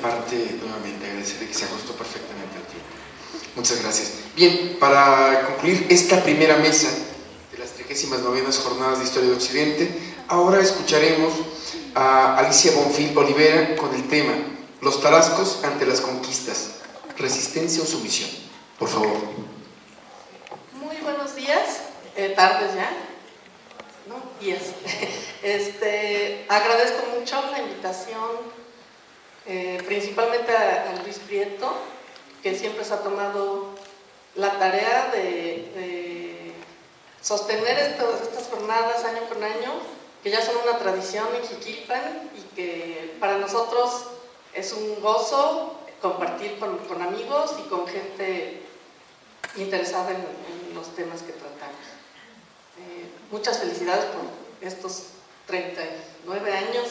parte nuevamente agradecerle que se ajustó perfectamente al tiempo. Muchas gracias. Bien, para concluir esta primera mesa de las 39ª Jornadas de Historia de Occidente, ahora escucharemos a Alicia Bonfil Olivera con el tema Los tarascos ante las conquistas, resistencia o sumisión. Por favor. Muy buenos días, tardes ya, ¿no? Días. Agradezco mucho la invitación, principalmente a Luis Prieto, que siempre se ha tomado la tarea de sostener estas jornadas año con año, que ya son una tradición en Jiquilpan y que para nosotros es un gozo compartir con amigos y con gente interesada en los temas que tratamos. Muchas felicidades por estos 39 años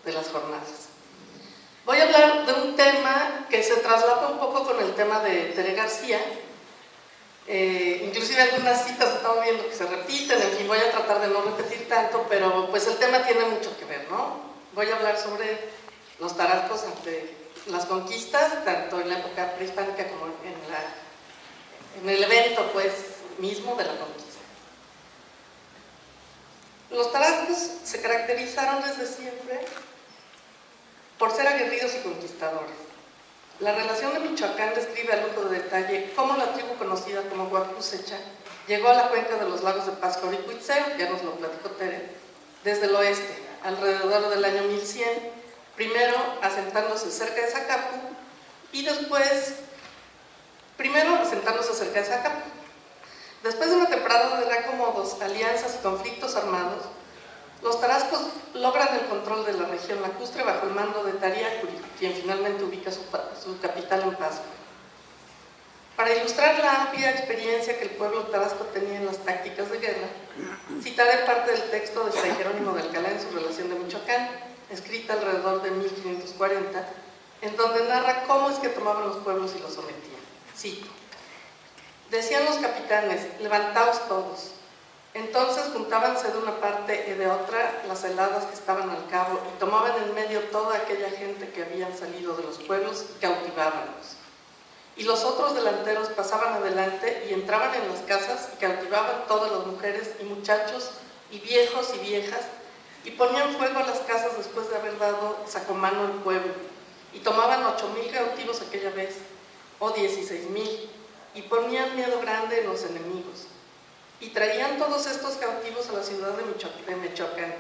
de las jornadas. Voy a hablar de un tema que se traslapa un poco con el tema de Tere García. Inclusive algunas citas estamos viendo que se repiten, en fin, voy a tratar de no repetir tanto, pero pues el tema tiene mucho que ver, ¿no? Voy a hablar sobre los tarascos ante las conquistas, tanto en la época prehispánica como en el evento pues mismo de la conquista. Los tarascos se caracterizaron desde siempre por ser aguerridos y conquistadores. La relación de Michoacán describe a lujo de detalle cómo la tribu conocida como Huacusecha llegó a la cuenca de los lagos de Pátzcuaro y Cuitzeo, ya nos lo platicó Tere, desde el oeste, alrededor del año 1100, primero asentándose cerca de Zacapu y después, primero asentándose cerca de Zacapu. Después de una temporada de reacomodos, alianzas y conflictos armados, los tarascos logran el control de la región lacustre bajo el mando de Tariacuri, quien finalmente ubica su capital en Pátzcuaro. Para ilustrar la amplia experiencia que el pueblo tarasco tenía en las tácticas de guerra, citaré parte del texto de Fray Jerónimo de Alcalá en su Relación de Michoacán, escrita alrededor de 1540, en donde narra cómo es que tomaban los pueblos y los sometían. Cito: decían los capitanes, levantaos todos. Entonces juntábanse de una parte y de otra las heladas que estaban al cabo y tomaban en medio toda aquella gente que habían salido de los pueblos y cautivábanlos. Y los otros delanteros pasaban adelante y entraban en las casas y cautivaban todas las mujeres y muchachos y viejos y viejas y ponían fuego a las casas después de haber dado sacomano al pueblo y tomaban 8,000 cautivos aquella vez, o 16,000, y ponían miedo grande en los enemigos. Y traían todos estos cautivos a la ciudad de Michoacán,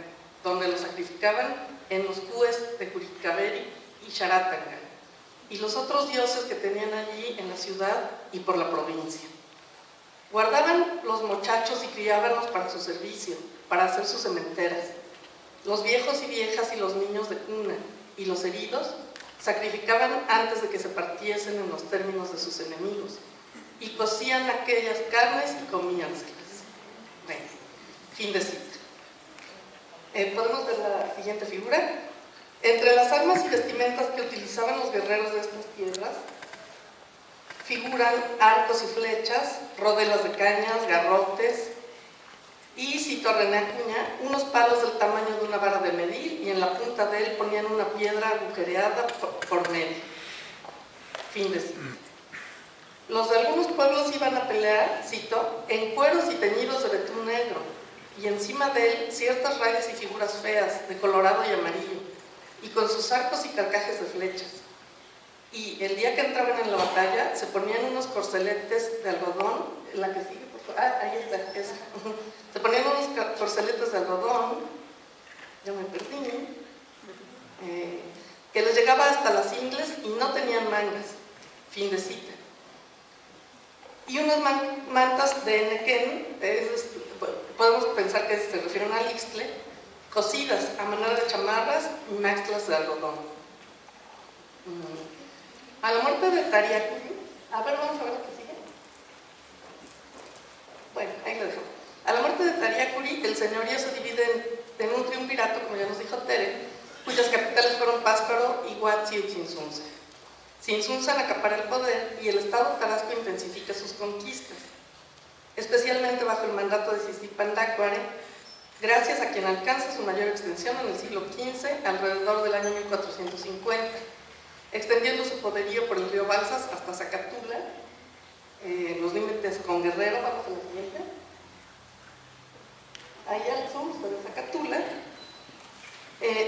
donde los sacrificaban en los cúes de Curicaveri y Xaratanga, y los otros dioses que tenían allí en la ciudad y por la provincia. Guardaban los muchachos y criábanlos para su servicio, para hacer sus sementeras. Los viejos y viejas y los niños de cuna, y los heridos, sacrificaban antes de que se partiesen en los términos de sus enemigos, y cocían aquellas carnes y comíanselas. Bueno, fin de cita. Podemos ver la siguiente figura. Entre las armas y vestimentas que utilizaban los guerreros de estas tierras figuran arcos y flechas, rodelas de cañas, garrotes y, cito a René Acuña, unos palos del tamaño de una vara de medir, y en la punta de él ponían una piedra agujereada por medio. Fin de cita. Los de algunos pueblos iban a pelear, cito, en cueros y teñidos de betún negro, y encima de él ciertas rayas y figuras feas, de colorado y amarillo, y con sus arcos y carcajes de flechas. Y el día que entraban en la batalla, se ponían unos corceletes de algodón, la que sigue, por favor, ahí está, esa. Se ponían unos corceletes de algodón, ya me perdí, que les llegaba hasta las ingles y no tenían mangas. Fin de cita. Y unas mantas de nequén, podemos pensar que se refieren al ixtle, cosidas a manera de chamarras y maxtlas de algodón. A la muerte de Tariacuri, vamos a ver lo que sigue. Bueno, ahí lo dejo. A la muerte de Tariacuri, el señorío se divide en un triunvirato, como ya nos dijo Tere, cuyas capitales fueron Pátzcuaro, Iguatzi y Tzintzunza. Tzintzunza acapara el poder y el estado tarasco intensifica sus conquistas, especialmente bajo el mandato de Tzizipán-Dácuare, gracias a quien alcanza su mayor extensión en el siglo XV, alrededor del año 1450. extendiendo su poderío por el río Balsas hasta Zacatula, los límites con Guerrero. Vamos a la siguiente. Ahí al sur se ve Zacatula,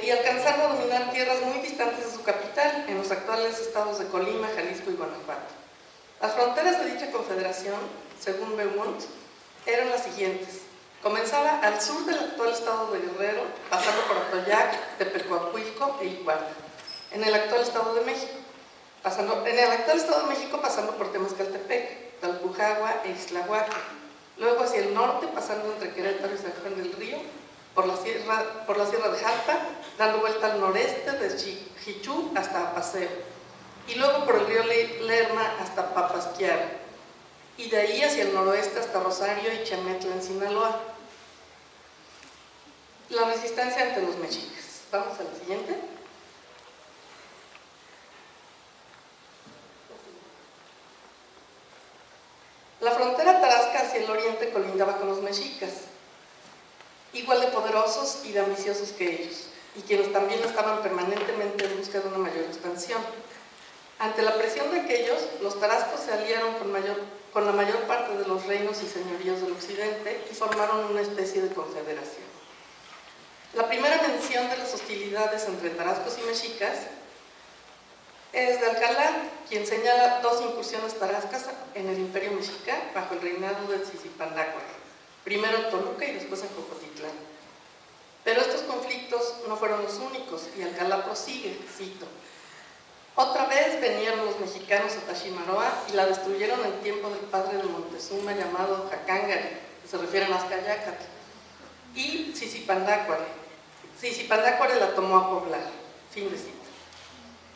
y alcanzando a dominar tierras muy distantes de su capital, en los actuales estados de Colima, Jalisco y Guanajuato. Las fronteras de dicha confederación, según Beaumont, eran las siguientes. Comenzaba al sur del actual estado de Guerrero, pasando por Atoyac, Tepecuacuilco e Iguala, en el actual estado de México, pasando por Temazcaltepec, Talpujagua e Ixtlahuaca, luego hacia el norte, pasando entre Querétaro y San Juan del Río, por la sierra de Jalpa, dando vuelta al noreste de Jichú hasta Apaseo, y luego por el río Lerma hasta Papasquiaro, y de ahí hacia el noroeste hasta Rosario y Chametla en Sinaloa. La resistencia ante los mexicas. Vamos a la siguiente. La frontera tarasca hacia el oriente colindaba con los mexicas, igual de poderosos y de ambiciosos que ellos, y quienes también estaban permanentemente en busca de una mayor expansión. Ante la presión de aquellos, los tarascos se aliaron con la mayor parte de los reinos y señoríos del occidente y formaron una especie de confederación. La primera mención de las hostilidades entre tarascos y mexicas es de Alcalá, quien señala dos incursiones tarascas en el Imperio Mexica bajo el reinado de Tzitzipandácuaro, primero en Toluca y después en Jocotitlán. Pero estos conflictos no fueron los únicos, y Alcalá prosigue, cito: otra vez vinieron los mexicanos a Taximaroa y la destruyeron en tiempo del padre de Montezuma llamado Jacángari, que se refiere a Azcayácatl, y Tzitzipandácuaro. Tzitzipandácuaro la tomó a poblar. Fin de cita.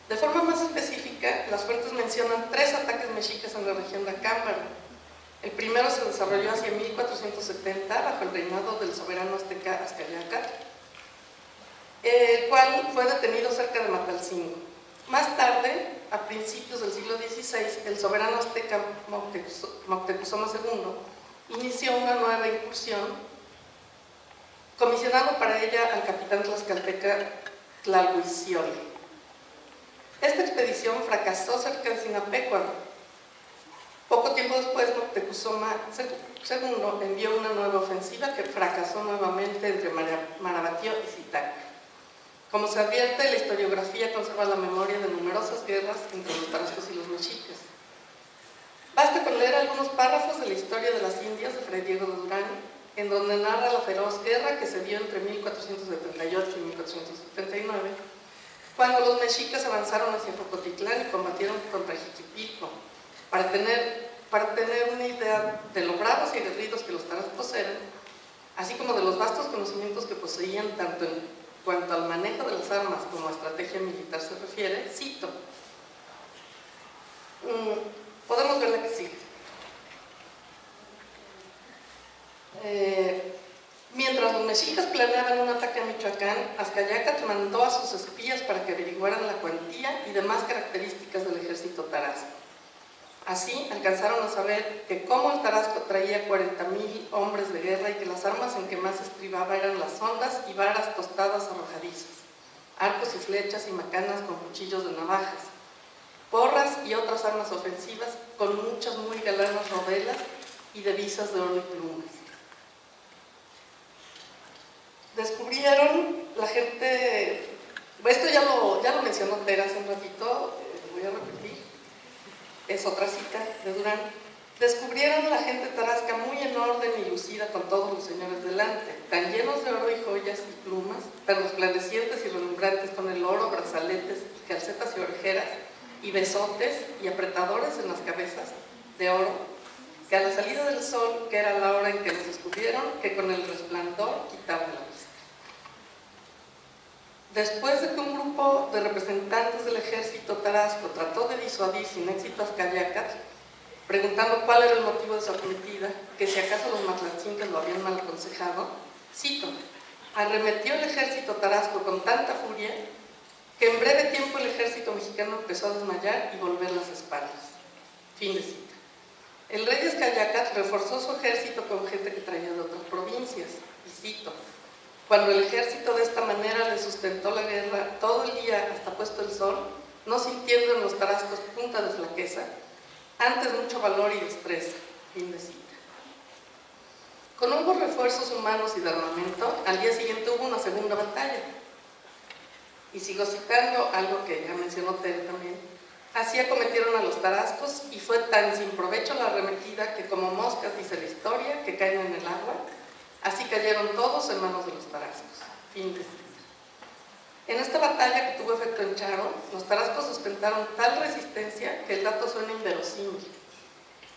De forma más específica, las fuentes mencionan 3 ataques mexicas en la región de Acámbaro. El primero se desarrolló hacia 1470 bajo el reinado del soberano azteca Azcayácatl, el cual fue detenido cerca de Matalcingo. Más tarde, a principios del siglo XVI, el soberano azteca Moctezuma II inició una nueva incursión, comisionando para ella al capitán tlaxcalteca Tlalhuizioli. Esta expedición fracasó cerca de Sinapecuaro. Poco tiempo después, Moctezuma II envió una nueva ofensiva que fracasó nuevamente entre Marabatío y Zitácuaro. Como se advierte, la historiografía conserva la memoria de numerosas guerras entre los tarascos y los mexicas. Basta con leer algunos párrafos de la historia de las Indias de Fray Diego de Durán, en donde narra la feroz guerra que se dio entre 1478 y 1479, cuando los mexicas avanzaron hacia Jocotitlán y combatieron contra Jiquipilco. Para tener una idea de lo bravos y aguerridos que los tarascos eran, así como de los vastos conocimientos que poseían tanto en cuanto al manejo de las armas como a estrategia militar se refiere, cito. Podemos ver la que sigue. Mientras los mexicas planeaban un ataque a Michoacán, Azcayácatl mandó a sus espías para que averiguaran la cuantía y demás características del ejército tarasco. Así, alcanzaron a saber que como el tarasco traía 40,000 hombres de guerra y que las armas en que más estribaba eran las hondas y varas tostadas arrojadizas, arcos y flechas y macanas con cuchillos de navajas, porras y otras armas ofensivas con muchas muy galanas rodelas y divisas de oro y plumas. Descubrieron la gente, esto ya lo mencionó Tera hace un ratito, voy a repetir, es otra cita de Durán. Descubrieron la gente tarasca muy en orden y lucida con todos los señores delante, tan llenos de oro y joyas y plumas, tan resplandecientes y relumbrantes con el oro, brazaletes y calcetas y orejeras, y besotes y apretadores en las cabezas de oro, que a la salida del sol, que era la hora en que los descubrieron, que con el resplandor quitaban la vista. Después de que un grupo de representantes del ejército tarasco trató de disuadir sin éxito a Azcayácatl, preguntando cuál era el motivo de su acometida, que si acaso los matlatzintes lo habían mal aconsejado, cito: arremetió el ejército tarasco con tanta furia que en breve tiempo el ejército mexicano empezó a desmayar y volver las espaldas. Fin de cita. El rey de Azcayácatl reforzó su ejército con gente que traía de otras provincias, y cito: cuando el ejército de esta manera le sustentó la guerra todo el día hasta puesto el sol, no sintiendo en los tarascos punta de flaqueza, antes mucho valor y destreza. Fin de cita. Con nuevos refuerzos humanos y de armamento, al día siguiente hubo una segunda batalla. Y sigo citando algo que ya mencionó Tere también. Así acometieron a los tarascos y fue tan sin provecho la arremetida que como moscas, dice la historia, que caen en el agua, así cayeron todos en manos de los tarascos. Fin de cita. En esta batalla que tuvo efecto en Charo, los tarascos ostentaron tal resistencia que el dato suena inverosímil.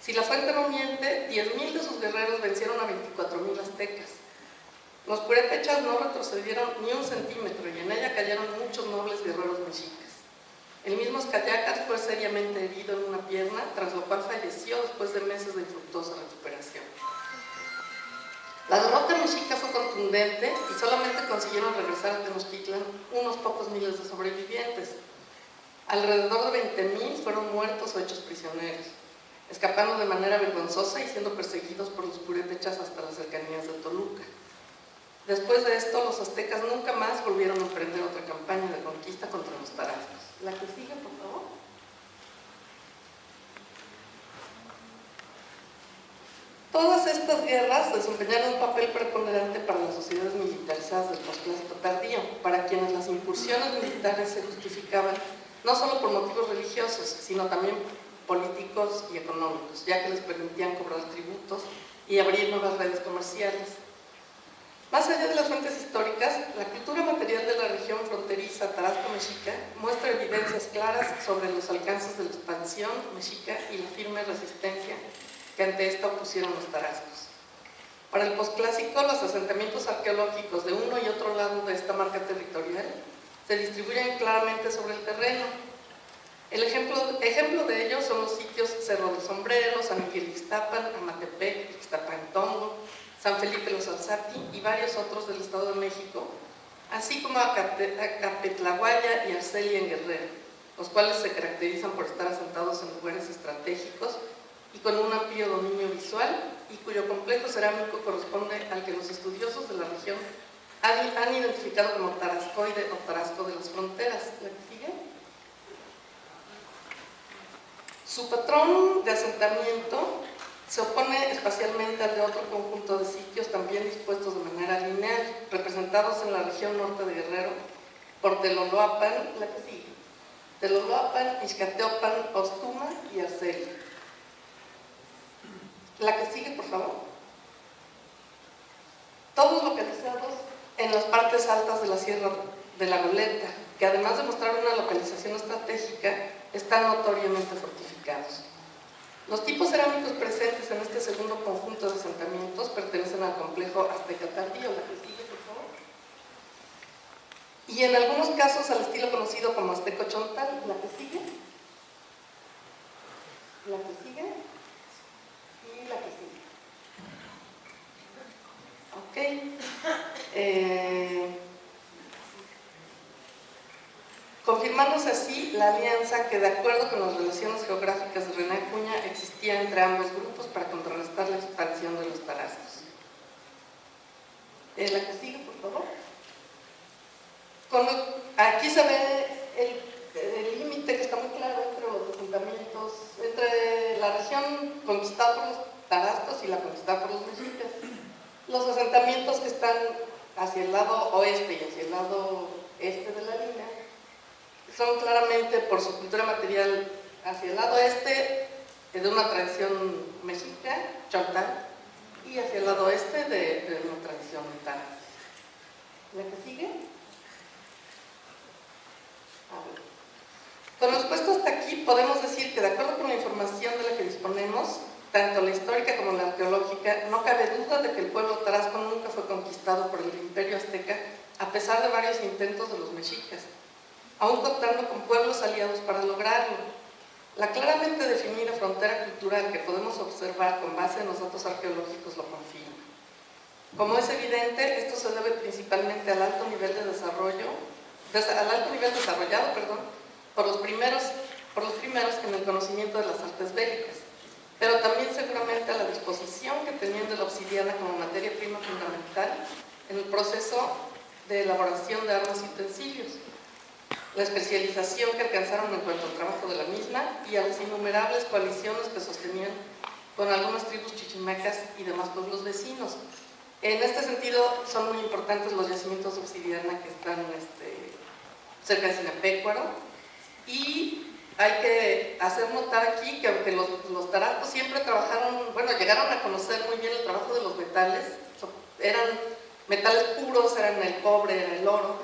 Si la fuente no miente, 10,000 de sus guerreros vencieron a 24,000 aztecas. Los purépechas no retrocedieron ni un centímetro y en ella cayeron muchos nobles guerreros mexicas. El mismo Xcayacat fue seriamente herido en una pierna, tras lo cual falleció después de meses de infructuosa recuperación. La derrota mexica fue contundente y solamente consiguieron regresar a Tenochtitlan unos pocos miles de sobrevivientes. Alrededor de 20,000 fueron muertos o hechos prisioneros, escapando de manera vergonzosa y siendo perseguidos por los purépechas hasta las cercanías de Toluca. Después de esto, los aztecas nunca más volvieron a emprender otra campaña de conquista contra los tarascos. La que sigue, por favor. Todas estas guerras desempeñaron un papel preponderante para las sociedades militarizadas del posclásico tardío, para quienes las incursiones militares se justificaban no solo por motivos religiosos, sino también políticos y económicos, ya que les permitían cobrar tributos y abrir nuevas redes comerciales. Más allá de las fuentes históricas, la cultura material de la región fronteriza tarasco-mexica muestra evidencias claras sobre los alcances de la expansión mexica y la firme resistencia que ante esta opusieron los tarascos. Para el posclásico, los asentamientos arqueológicos de uno y otro lado de esta marca territorial se distribuyen claramente sobre el terreno. El ejemplo de ellos son los sitios Cerro del Sombrero, San Miguel Ixtapan, Amatepec, Ixtapantongo, San Felipe Los Alzati y varios otros del Estado de México, así como Acapetlahuaya y Arcelia en Guerrero, los cuales se caracterizan por estar asentados en lugares estratégicos y con un amplio dominio visual y cuyo complejo cerámico corresponde al que los estudiosos de la región han identificado como tarascoide o tarasco de las fronteras. ¿La que sigue? Su patrón de asentamiento se opone espacialmente al de otro conjunto de sitios también dispuestos de manera lineal, representados en la región norte de Guerrero por Teloloapan, la que sigue, Teloloapan, Ixcateopan, Ostuma y Arcelia. La que sigue, por favor. Todos localizados en las partes altas de la Sierra de la Goleta, que además de mostrar una localización estratégica, están notoriamente fortificados. Los tipos cerámicos presentes en este segundo conjunto de asentamientos pertenecen al complejo azteca tardío, la que sigue, por favor. Y en algunos casos al estilo conocido como azteco chontal, la que sigue. La que sigue. Y la que sigue. Ok. Confirmándose así la alianza que, de acuerdo con las relaciones geográficas de René Acuña, existía entre ambos grupos para contrarrestar la expansión de los tarascos. La que sigue, por favor. Aquí se ve el límite que está muy claro entre los asentamientos, entre la región conquistada por los tarascos y la conquistada por los mexicas. Los asentamientos que están hacia el lado oeste y hacia el lado este de la línea son claramente, por su cultura material, hacia el lado este de una tradición mexica, chontal, y hacia el lado oeste de una tradición tara. ¿La que sigue? Con lo expuesto hasta aquí, podemos decir que, de acuerdo con la información de la que disponemos, tanto la histórica como la arqueológica, no cabe duda de que el pueblo tarasco nunca fue conquistado por el imperio azteca, a pesar de varios intentos de los mexicas, aún contando con pueblos aliados para lograrlo. La claramente definida frontera cultural que podemos observar con base en los datos arqueológicos lo confirma. Como es evidente, esto se debe principalmente al alto nivel desarrollado por los primeros en el conocimiento de las artes bélicas, pero también seguramente a la disposición que tenían de la obsidiana como materia prima fundamental en el proceso de elaboración de armas y utensilios. la especialización que alcanzaron en cuanto al trabajo de la misma y a las innumerables coaliciones que sostenían con algunas tribus chichimecas y demás pueblos vecinos. En este sentido, son muy importantes los yacimientos de obsidiana que están cerca de Sinapecuaro, y hay que hacer notar aquí que aunque los tarascos siempre trabajaron, bueno, llegaron a conocer muy bien el trabajo de los metales, eran metales puros, eran el cobre, era el oro,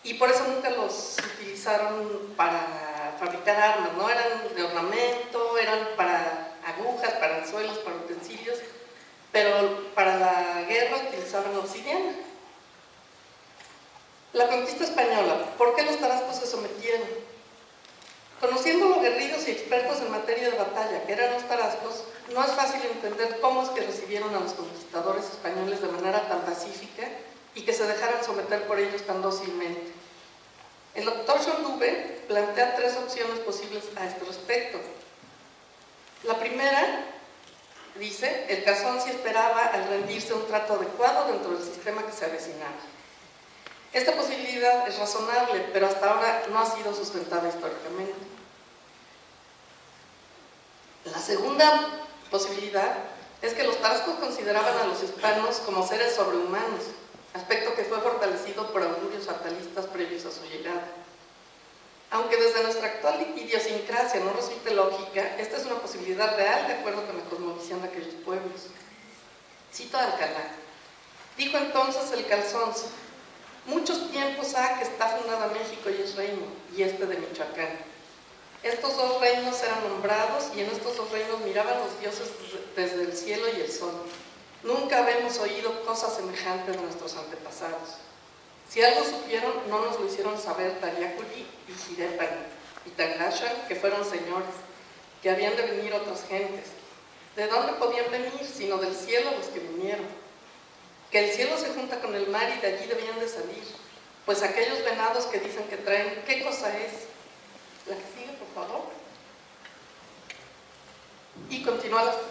y por eso nunca los utilizaron para fabricar armas, ¿no? Eran de ornamento, eran para agujas, para anzuelos, para utensilios, pero para la guerra utilizaban obsidiana. La conquista española. ¿Por qué los tarascos se sometieron? Conociendo los guerrillos y expertos en materia de batalla que eran los tarascos, no es fácil entender cómo es que recibieron a los conquistadores españoles de manera tan pacífica y que se dejaran someter por ellos tan dócilmente. El doctor Schondube plantea 3 opciones posibles a este respecto. La primera, dice, el Casonzi esperaba al rendirse un trato adecuado dentro del sistema que se avecinaba. Esta posibilidad es razonable, pero hasta ahora no ha sido sustentada históricamente. La segunda posibilidad es que los tarascos consideraban a los hispanos como seres sobrehumanos, aspecto que fue fortalecido por augurios fatalistas previos a su llegada. Aunque desde nuestra actual idiosincrasia no resulte lógica, esta es una posibilidad real de acuerdo con la cosmovisión de aquellos pueblos. Cito a Alcalá. Dijo entonces el Calzonzi: muchos tiempos ha que está fundada México y es reino, y este de Michoacán. Estos 2 reinos eran nombrados, y en estos 2 reinos miraban los dioses desde el cielo y el sol. Nunca habemos oído cosa semejante de nuestros antepasados. Si algo supieron, no nos lo hicieron saber Tariaculi y Jirépani y Tangashan, que fueron señores, que habían de venir otras gentes. ¿De dónde podían venir, sino del cielo los que vinieron? Que el cielo se junta con el mar y de allí debían de salir, pues aquellos venados que dicen que traen, ¿qué cosa es? La que sigue, por favor. Y continúa la cita.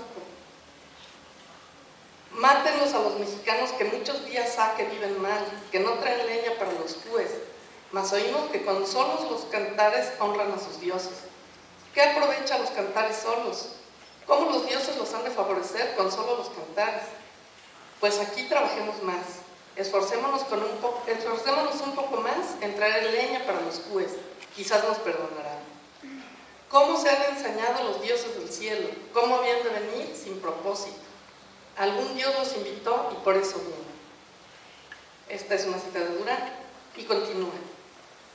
Mátenlos a los mexicanos que muchos días ha que viven mal, que no traen leña para los cues, mas oímos que con solos los cantares honran a sus dioses. ¿Qué aprovecha los cantares solos? ¿Cómo los dioses los han de favorecer con solo los cantares? Pues aquí trabajemos más, esforcémonos un poco más en traer leña para los cues, quizás nos perdonarán. ¿Cómo se han ensañado los dioses del cielo? ¿Cómo habían de venir sin propósito? Algún dios los invitó y por eso vino. Esta es una cita de Durán y continúa.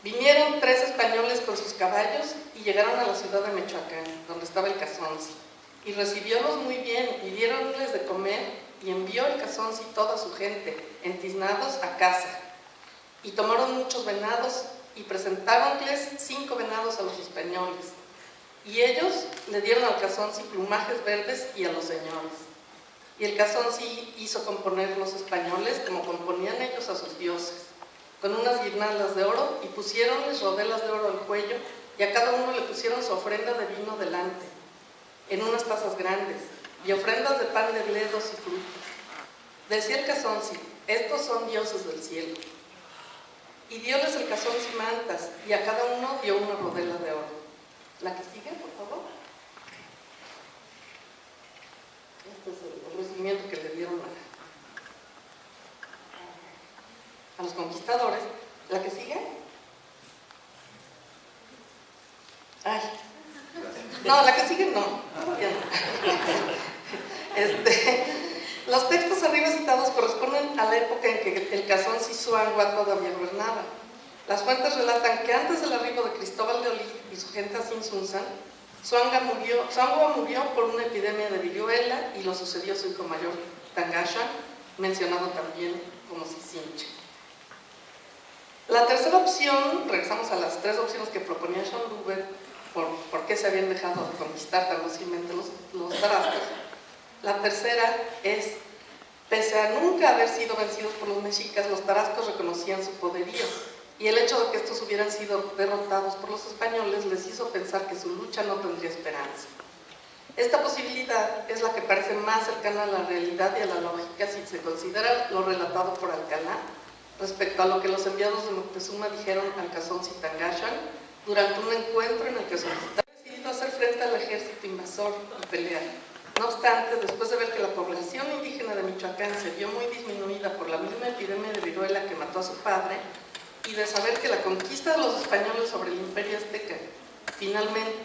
Vinieron 3 españoles con sus caballos y llegaron a la ciudad de Michoacán, donde estaba el Casonzi, y recibiólos muy bien y diéronles de comer, y envió el Casonzi toda su gente, entiznados, a casa. Y tomaron muchos venados y presentáronles 5 venados a los españoles. Y ellos le dieron al Casonzi plumajes verdes y a los señores. Y el Casonzi hizo componer los españoles como componían ellos a sus dioses, con unas guirnaldas de oro, y pusiéronles rodelas de oro al cuello, y a cada uno le pusieron su ofrenda de vino delante, en unas tazas grandes, y ofrendas de pan de bledos y frutas. Decía el Casonzi: estos son dioses del cielo. Y dióles el Casonzi mantas, y a cada uno dio una rodela de oro. La que sigue, por favor. Este es el recibimiento que le dieron a los conquistadores. ¿La que sigue? Ay. No, la que sigue no. Todavía no. Los textos arriba citados corresponden a la época en que el Casonzi Zuangua todavía gobernaba. Las fuentes relatan que antes del arribo de Cristóbal de Olid y su gente a Sinsunzan, Zuangua murió por una epidemia de viruela y lo sucedió su hijo mayor, Tangasha, mencionado también como Sichinche. La tercera opción, regresamos a las 3 opciones que proponía Schondube, por qué se habían dejado de conquistar tan fácilmente los tarascos. La tercera es, pese a nunca haber sido vencidos por los mexicas, los tarascos reconocían su poderío, y el hecho de que estos hubieran sido derrotados por los españoles les hizo pensar que su lucha no tendría esperanza. Esta posibilidad es la que parece más cercana a la realidad y a la lógica si se considera lo relatado por Alcalá respecto a lo que los enviados de Moctezuma dijeron al Cazón Zitangashan durante un encuentro en el que solicitaron decidido hacer frente al ejército invasor y pelear. No obstante, después de ver que la población indígena de Michoacán se vio muy disminuida por la misma epidemia de viruela que mató a su padre, y de saber que la conquista de los españoles sobre el Imperio Azteca, finalmente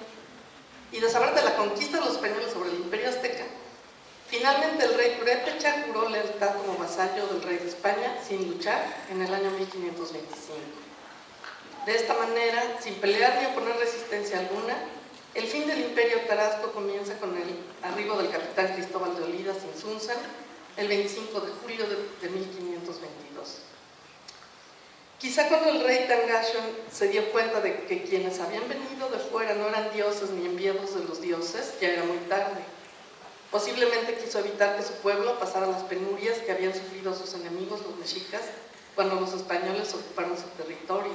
el rey Purépecha juró lealtad como vasallo del rey de España sin luchar en el año 1525. De esta manera, sin pelear ni oponer resistencia alguna, el fin del Imperio Tarasco comienza con el arribo del capitán Cristóbal de Olidas Insunza el 25 de julio de 1522. Quizá cuando el rey Tangashan se dio cuenta de que quienes habían venido de fuera no eran dioses ni enviados de los dioses, ya era muy tarde. Posiblemente quiso evitar que su pueblo pasara las penurias que habían sufrido sus enemigos, los mexicas, cuando los españoles ocuparon su territorio.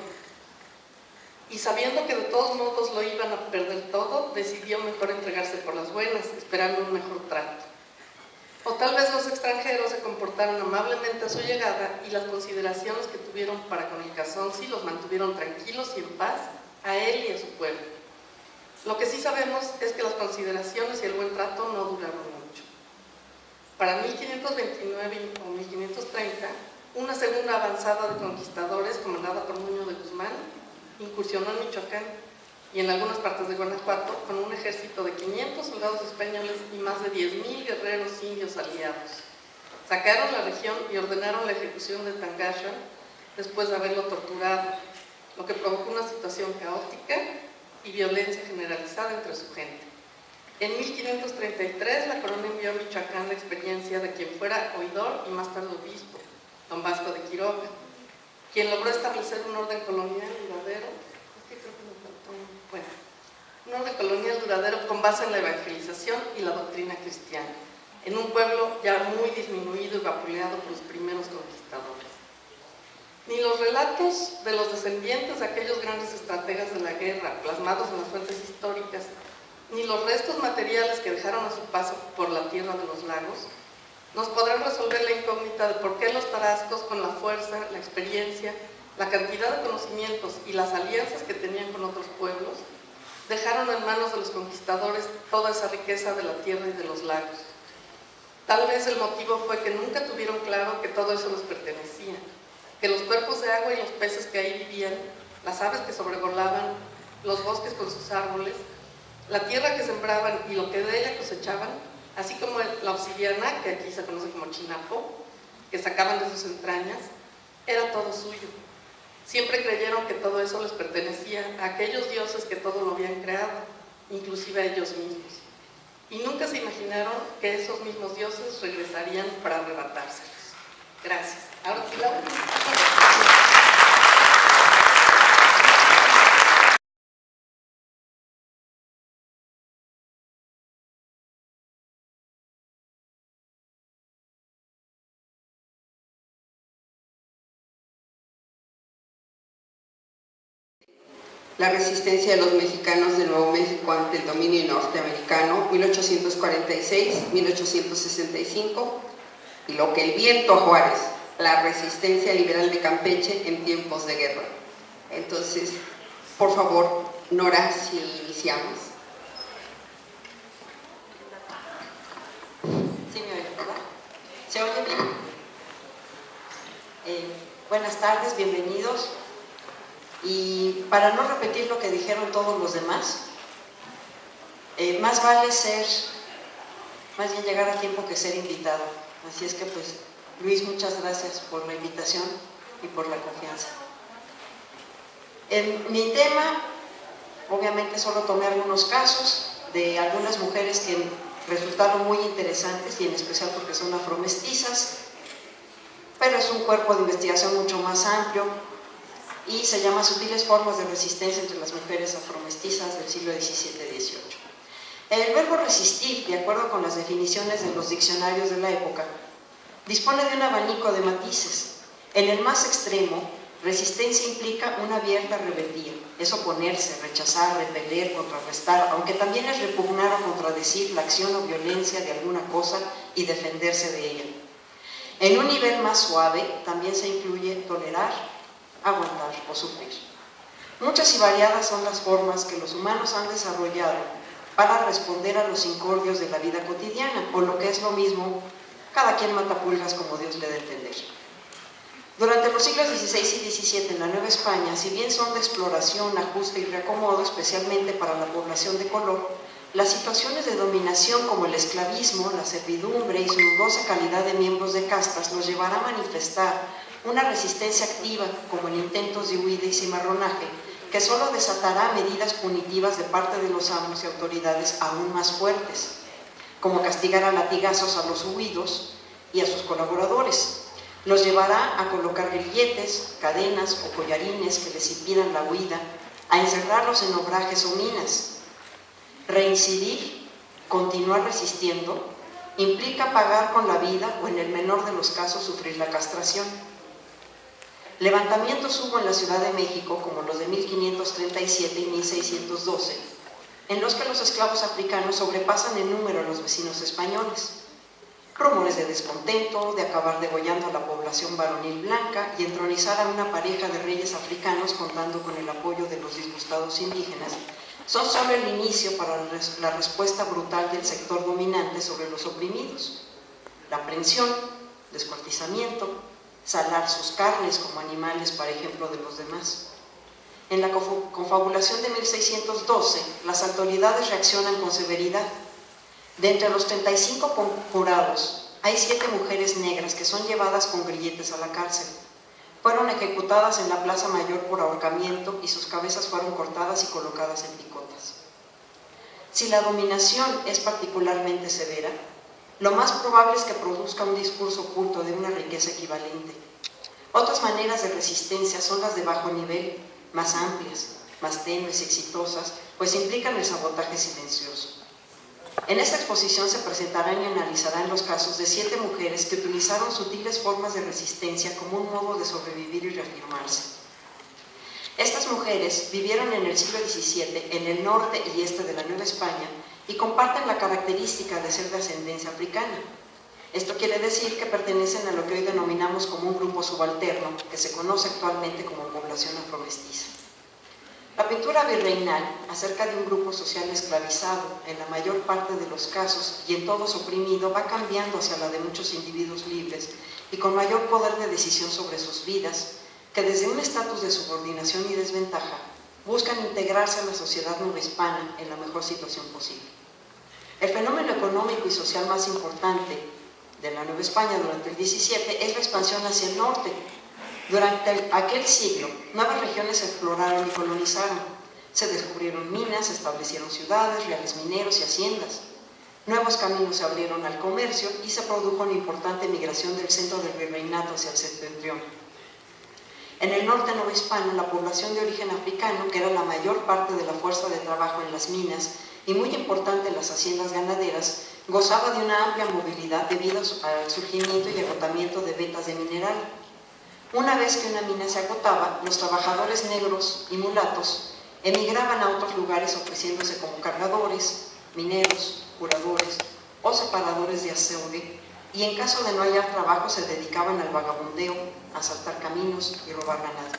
Y sabiendo que de todos modos lo iban a perder todo, decidió mejor entregarse por las buenas, esperando un mejor trato. O tal vez los extranjeros se comportaron amablemente a su llegada y las consideraciones que tuvieron para con el Cazonzi los mantuvieron tranquilos y en paz a él y a su pueblo. Lo que sí sabemos es que las consideraciones y el buen trato no duraron mucho. Para 1529 o 1530, una segunda avanzada de conquistadores, comandada por Nuño de Guzmán, incursionó en Michoacán y en algunas partes de Guanajuato con un ejército de 500 soldados españoles y más de 10,000 guerreros indios aliados. Sacaron la región y ordenaron la ejecución de Tangashan después de haberlo torturado, lo que provocó una situación caótica y violencia generalizada entre su gente. En 1533 la corona envió a Michoacán la experiencia de quien fuera oidor y más tarde obispo, don Vasco de Quiroga, quien logró establecer un orden colonial duradero con base en la evangelización y la doctrina cristiana, en un pueblo ya muy disminuido y vapuleado por los primeros conquistadores. Ni los relatos de los descendientes de aquellos grandes estrategas de la guerra, plasmados en las fuentes históricas, ni los restos materiales que dejaron a su paso por la tierra de los lagos, nos podrán resolver la incógnita de por qué los tarascos, con la fuerza, la experiencia, la cantidad de conocimientos y las alianzas que tenían con otros pueblos, dejaron en manos de los conquistadores toda esa riqueza de la tierra y de los lagos. Tal vez el motivo fue que nunca tuvieron claro que todo eso les pertenecía, que los cuerpos de agua y los peces que ahí vivían, las aves que sobrevolaban, los bosques con sus árboles, la tierra que sembraban y lo que de ella cosechaban, así como la obsidiana, que aquí se conoce como chinapo, que sacaban de sus entrañas, era todo suyo. Siempre creyeron que todo eso les pertenecía a aquellos dioses que todo lo habían creado, inclusive a ellos mismos. Y nunca se imaginaron que esos mismos dioses regresarían para arrebatárselos. Gracias. Ahora sí, Laura. La resistencia de los mexicanos de Nuevo México ante el dominio norteamericano, 1846-1865, y lo que el viento a Juárez, la resistencia liberal de Campeche en tiempos de guerra. Entonces, por favor, Nora, si iniciamos. Sí, me oye, ¿verdad? ¿Se oye bien? Buenas tardes, bienvenidos. Y para no repetir lo que dijeron todos los demás, más vale más bien llegar a tiempo que ser invitado. Así es que pues, Luis, muchas gracias por la invitación y por la confianza. En mi tema, obviamente solo tomé algunos casos de algunas mujeres que resultaron muy interesantes y en especial porque son afromestizas, pero es un cuerpo de investigación mucho más amplio y se llama Sutiles formas de resistencia entre las mujeres afromestizas del siglo XVII-XVIII. El verbo resistir, de acuerdo con las definiciones de los diccionarios de la época, dispone de un abanico de matices. En el más extremo, resistencia implica una abierta rebeldía, es oponerse, rechazar, repeler, contrarrestar, aunque también es repugnar o contradecir la acción o violencia de alguna cosa y defenderse de ella. En un nivel más suave también se incluye tolerar, aguantar o sufrir. Muchas y variadas son las formas que los humanos han desarrollado para responder a los incordios de la vida cotidiana, o lo que es lo mismo, cada quien mata pulgas como Dios le da a entender. Durante los siglos XVI y XVII en la Nueva España, si bien son de exploración, ajuste y reacomodo, especialmente para la población de color, las situaciones de dominación como el esclavismo, la servidumbre y su dudosa calidad de miembros de castas los llevará a manifestar una resistencia activa como en intentos de huida y cimarronaje, que solo desatará medidas punitivas de parte de los amos y autoridades aún más fuertes, como castigar a latigazos a los huidos y a sus colaboradores. Los llevará a colocar grilletes, cadenas o collarines que les impidan la huida, a encerrarlos en obrajes o minas. Reincidir, continuar resistiendo, implica pagar con la vida o, en el menor de los casos, sufrir la castración. Levantamientos hubo en la Ciudad de México, como los de 1537 y 1612, en los que los esclavos africanos sobrepasan en número a los vecinos españoles. Rumores de descontento, de acabar degollando a la población varonil blanca y entronizar a una pareja de reyes africanos contando con el apoyo de los disgustados indígenas, son solo el inicio para la respuesta brutal del sector dominante sobre los oprimidos. La aprehensión, descuartizamiento, salar sus carnes como animales para ejemplo de los demás. En la confabulación de 1612, las autoridades reaccionan con severidad. De entre los 35 conjurados, hay 7 mujeres negras que son llevadas con grilletes a la cárcel. Fueron ejecutadas en la Plaza Mayor por ahorcamiento y sus cabezas fueron cortadas y colocadas en picotas. Si la dominación es particularmente severa, lo más probable es que produzca un discurso oculto de una riqueza equivalente. Otras maneras de resistencia son las de bajo nivel, más amplias, más tenues y exitosas, pues implican el sabotaje silencioso. En esta exposición se presentarán y analizarán los casos de 7 mujeres que utilizaron sutiles formas de resistencia como un modo de sobrevivir y reafirmarse. Estas mujeres vivieron en el siglo XVII en el norte y este de la Nueva España y comparten la característica de ser de ascendencia africana. Esto quiere decir que pertenecen a lo que hoy denominamos como un grupo subalterno, que se conoce actualmente como población afromestiza. La pintura virreinal acerca de un grupo social esclavizado, en la mayor parte de los casos y en todos oprimido, va cambiando hacia la de muchos individuos libres y con mayor poder de decisión sobre sus vidas, que desde un estatus de subordinación y desventaja buscan integrarse a la sociedad novohispana en la mejor situación posible. El fenómeno económico y social más importante de la Nueva España durante el XVII es la expansión hacia el norte. Durante aquel siglo, nuevas regiones se exploraron y colonizaron. Se descubrieron minas, se establecieron ciudades, reales mineros y haciendas. Nuevos caminos se abrieron al comercio y se produjo una importante migración del centro del virreinato hacia el septentrión. En el norte novohispano, la población de origen africano, que era la mayor parte de la fuerza de trabajo en las minas y muy importante en las haciendas ganaderas, gozaba de una amplia movilidad debido al surgimiento y agotamiento de vetas de mineral. Una vez que una mina se agotaba, los trabajadores negros y mulatos emigraban a otros lugares ofreciéndose como cargadores, mineros, curadores o separadores de azogue, y en caso de no hallar trabajo se dedicaban al vagabundeo, a asaltar caminos y robar ganado.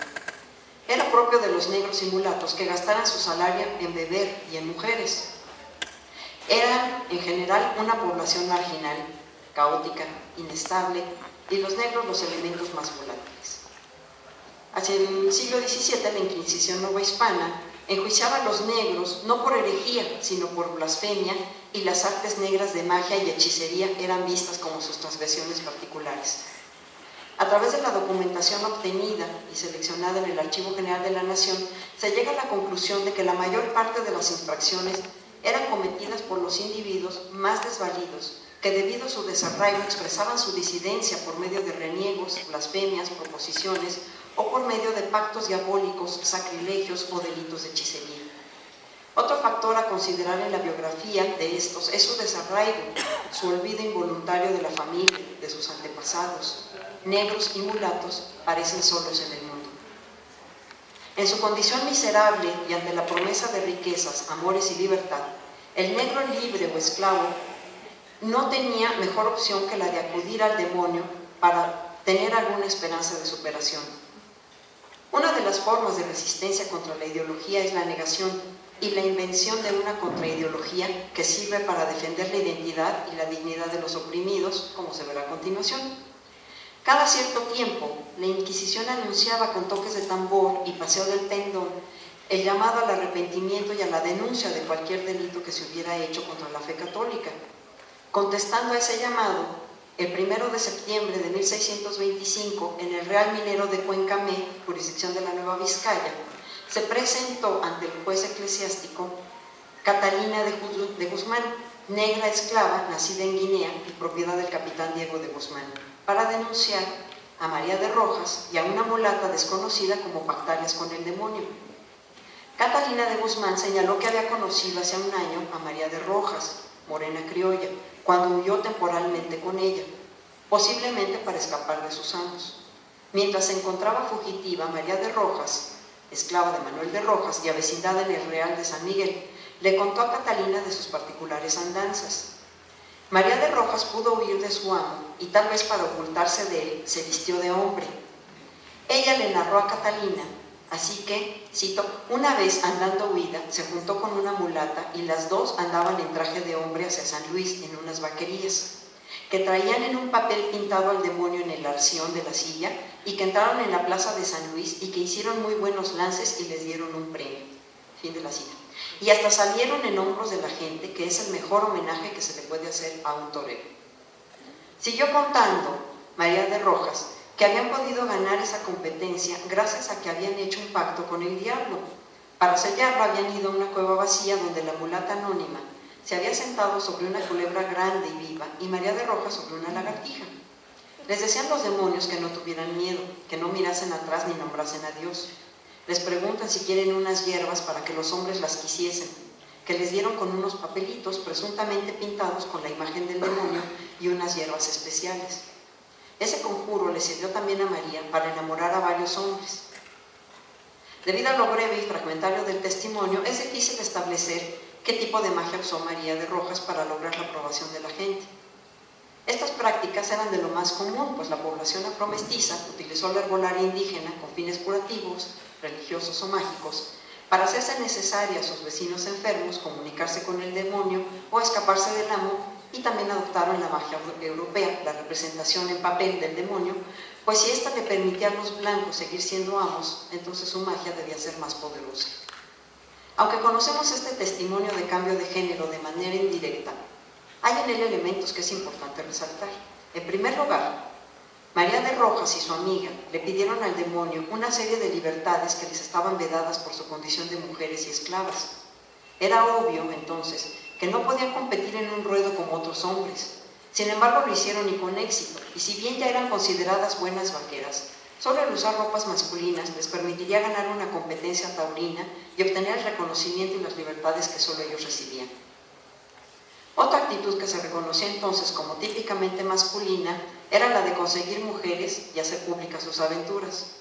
Era propio de los negros y mulatos que gastaran su salario en beber y en mujeres. Eran, en general, una población marginal, caótica, inestable, y los negros los elementos más volátiles. Hacia el siglo XVII, la Inquisición novohispana enjuiciaba a los negros no por herejía, sino por blasfemia, y las artes negras de magia y hechicería eran vistas como sus transgresiones particulares. A través de la documentación obtenida y seleccionada en el Archivo General de la Nación, se llega a la conclusión de que la mayor parte de las infracciones eran cometidas por los individuos más desvalidos, que debido a su desarraigo expresaban su disidencia por medio de reniegos, blasfemias, proposiciones o por medio de pactos diabólicos, sacrilegios o delitos de hechicería. Otro factor a considerar en la biografía de estos es su desarraigo, su olvido involuntario de la familia, de sus antepasados. Negros y mulatos parecen solos en el mundo. En su condición miserable y ante la promesa de riquezas, amores y libertad, el negro libre o esclavo no tenía mejor opción que la de acudir al demonio para tener alguna esperanza de superación. Una de las formas de resistencia contra la ideología es la negación y la invención de una contraideología que sirve para defender la identidad y la dignidad de los oprimidos, como se verá a continuación. Cada cierto tiempo, la Inquisición anunciaba con toques de tambor y paseo del pendón el llamado al arrepentimiento y a la denuncia de cualquier delito que se hubiera hecho contra la fe católica. Contestando a ese llamado, el 1 de septiembre de 1625, en el Real Minero de Cuencamé, jurisdicción de la Nueva Vizcaya, se presentó ante el juez eclesiástico Catalina de Guzmán, negra esclava nacida en Guinea y propiedad del capitán Diego de Guzmán, para denunciar a María de Rojas y a una mulata desconocida como pactarias con el demonio. Catalina de Guzmán señaló que había conocido hace un año a María de Rojas, morena criolla, cuando huyó temporalmente con ella, posiblemente para escapar de sus amos. Mientras se encontraba fugitiva, María de Rojas, esclava de Manuel de Rojas y avecindada en el Real de San Miguel, le contó a Catalina de sus particulares andanzas. María de Rojas pudo huir de su amo y tal vez para ocultarse de él se vistió de hombre. Ella le narró a Catalina, así que, cito, una vez andando huida se juntó con una mulata y las dos andaban en traje de hombre hacia San Luis en unas vaquerías, que traían en un papel pintado al demonio en el arción de la silla y que entraron en la plaza de San Luis y que hicieron muy buenos lances y les dieron un premio. Fin de la cita. Y hasta salieron en hombros de la gente, que es el mejor homenaje que se le puede hacer a un torero. Siguió contando María de Rojas que habían podido ganar esa competencia gracias a que habían hecho un pacto con el diablo. Para sellarlo habían ido a una cueva vacía donde la mulata anónima se había sentado sobre una culebra grande y viva y María de Rojas sobre una lagartija. Les decían los demonios que no tuvieran miedo, que no mirasen atrás ni nombrasen a Dios. Les preguntan si quieren unas hierbas para que los hombres las quisiesen, que les dieron con unos papelitos presuntamente pintados con la imagen del demonio y unas hierbas especiales. Ese conjuro le sirvió también a María para enamorar a varios hombres. Debido a lo breve y fragmentario del testimonio, es difícil establecer qué tipo de magia usó María de Rojas para lograr la aprobación de la gente. Estas prácticas eran de lo más común, pues la población afromestiza utilizó la herbolaria indígena con fines curativos, religiosos o mágicos, para hacerse necesaria a sus vecinos enfermos, comunicarse con el demonio o escaparse del amo, y también adoptaron la magia europea, la representación en papel del demonio, pues si ésta le permitía a los blancos seguir siendo amos, entonces su magia debía ser más poderosa. Aunque conocemos este testimonio de cambio de género de manera indirecta, hay en él elementos que es importante resaltar. En primer lugar, María de Rojas y su amiga le pidieron al demonio una serie de libertades que les estaban vedadas por su condición de mujeres y esclavas. Era obvio, entonces, que no podían competir en un ruedo como otros hombres. Sin embargo, lo hicieron y con éxito, y si bien ya eran consideradas buenas vaqueras, solo el usar ropas masculinas les permitiría ganar una competencia taurina y obtener el reconocimiento y las libertades que solo ellos recibían. Otra actitud que se reconocía entonces como típicamente masculina era la de conseguir mujeres y hacer públicas sus aventuras.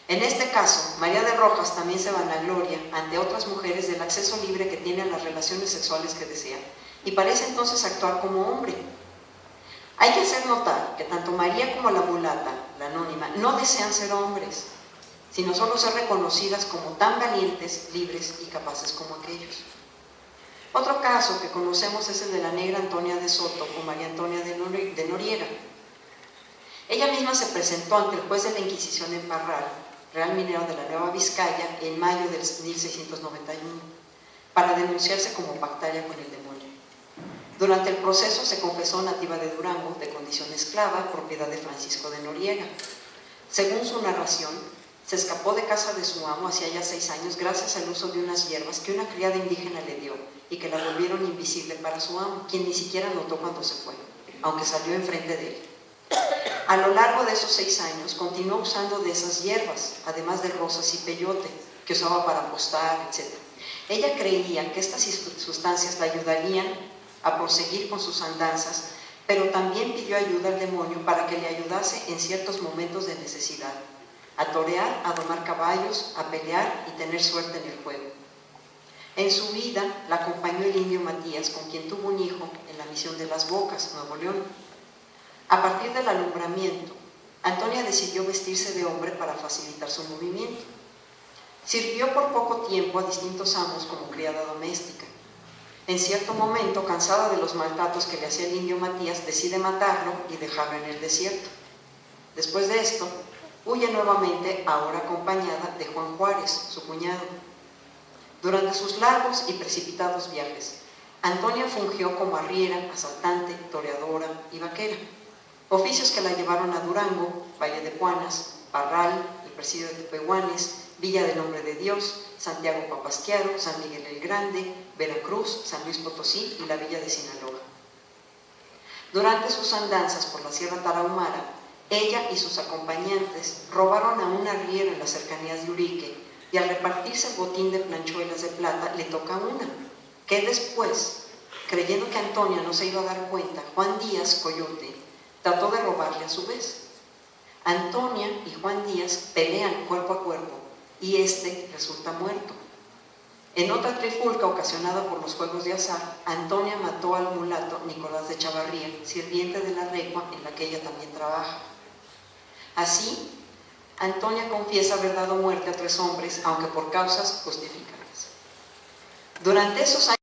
En este caso, María de Rojas también se vanagloria ante otras mujeres del acceso libre que tiene a las relaciones sexuales que desea y parece entonces actuar como hombre. Hay que hacer notar que tanto María como la mulata, la anónima, no desean ser hombres, sino solo ser reconocidas como tan valientes, libres y capaces como aquellos. Otro caso que conocemos es el de la negra Antonia de Soto o María Antonia de Noriega. Ella misma se presentó ante el juez de la Inquisición en Parral, Real Minero de la Nueva Vizcaya, en mayo del 1691, para denunciarse como pactaria con el demonio. Durante el proceso se confesó nativa de Durango, de condición esclava, propiedad de Francisco de Noriega. Según su narración, se escapó de casa de su amo hacía ya 6 años gracias al uso de unas hierbas que una criada indígena le dio y que la volvieron invisible para su amo, quien ni siquiera notó cuando se fue, aunque salió enfrente de él. A lo largo de esos 6 años continuó usando de esas hierbas, además de rosas y peyote, que usaba para apostar, etc. Ella creía que estas sustancias la ayudarían a proseguir con sus andanzas, pero también pidió ayuda al demonio para que le ayudase en ciertos momentos de necesidad, a torear, a domar caballos, a pelear y tener suerte en el juego. En su vida la acompañó el indio Matías, con quien tuvo un hijo en la misión de Las Bocas, Nuevo León. A partir del alumbramiento, Antonia decidió vestirse de hombre para facilitar su movimiento. Sirvió por poco tiempo a distintos amos como criada doméstica. En cierto momento, cansada de los maltratos que le hacía el indio Matías, decide matarlo y dejarlo en el desierto. Después de esto, huye nuevamente, ahora acompañada de Juan Juárez, su cuñado. Durante sus largos y precipitados viajes, Antonia fungió como arriera, asaltante, toreadora y vaquera, oficios que la llevaron a Durango, Valle de Puanas, Parral, el presidio de Tepehuanes, Villa del Nombre de Dios, Santiago Papasquiaro, San Miguel el Grande, Veracruz, San Luis Potosí y la Villa de Sinaloa. Durante sus andanzas por la Sierra Tarahumara, ella y sus acompañantes robaron a un arriero en las cercanías de Urique y al repartirse el botín de planchuelas de plata le toca una, que después, creyendo que Antonia no se iba a dar cuenta, Juan Díaz Coyote trató de robarle a su vez. Antonia y Juan Díaz pelean cuerpo a cuerpo y este resulta muerto. En otra trifulca ocasionada por los juegos de azar, Antonia mató al mulato Nicolás de Chavarría, sirviente de la recua en la que ella también trabaja. Así, Antonia confiesa haber dado muerte a 3 hombres, aunque por causas justificadas. Durante esos años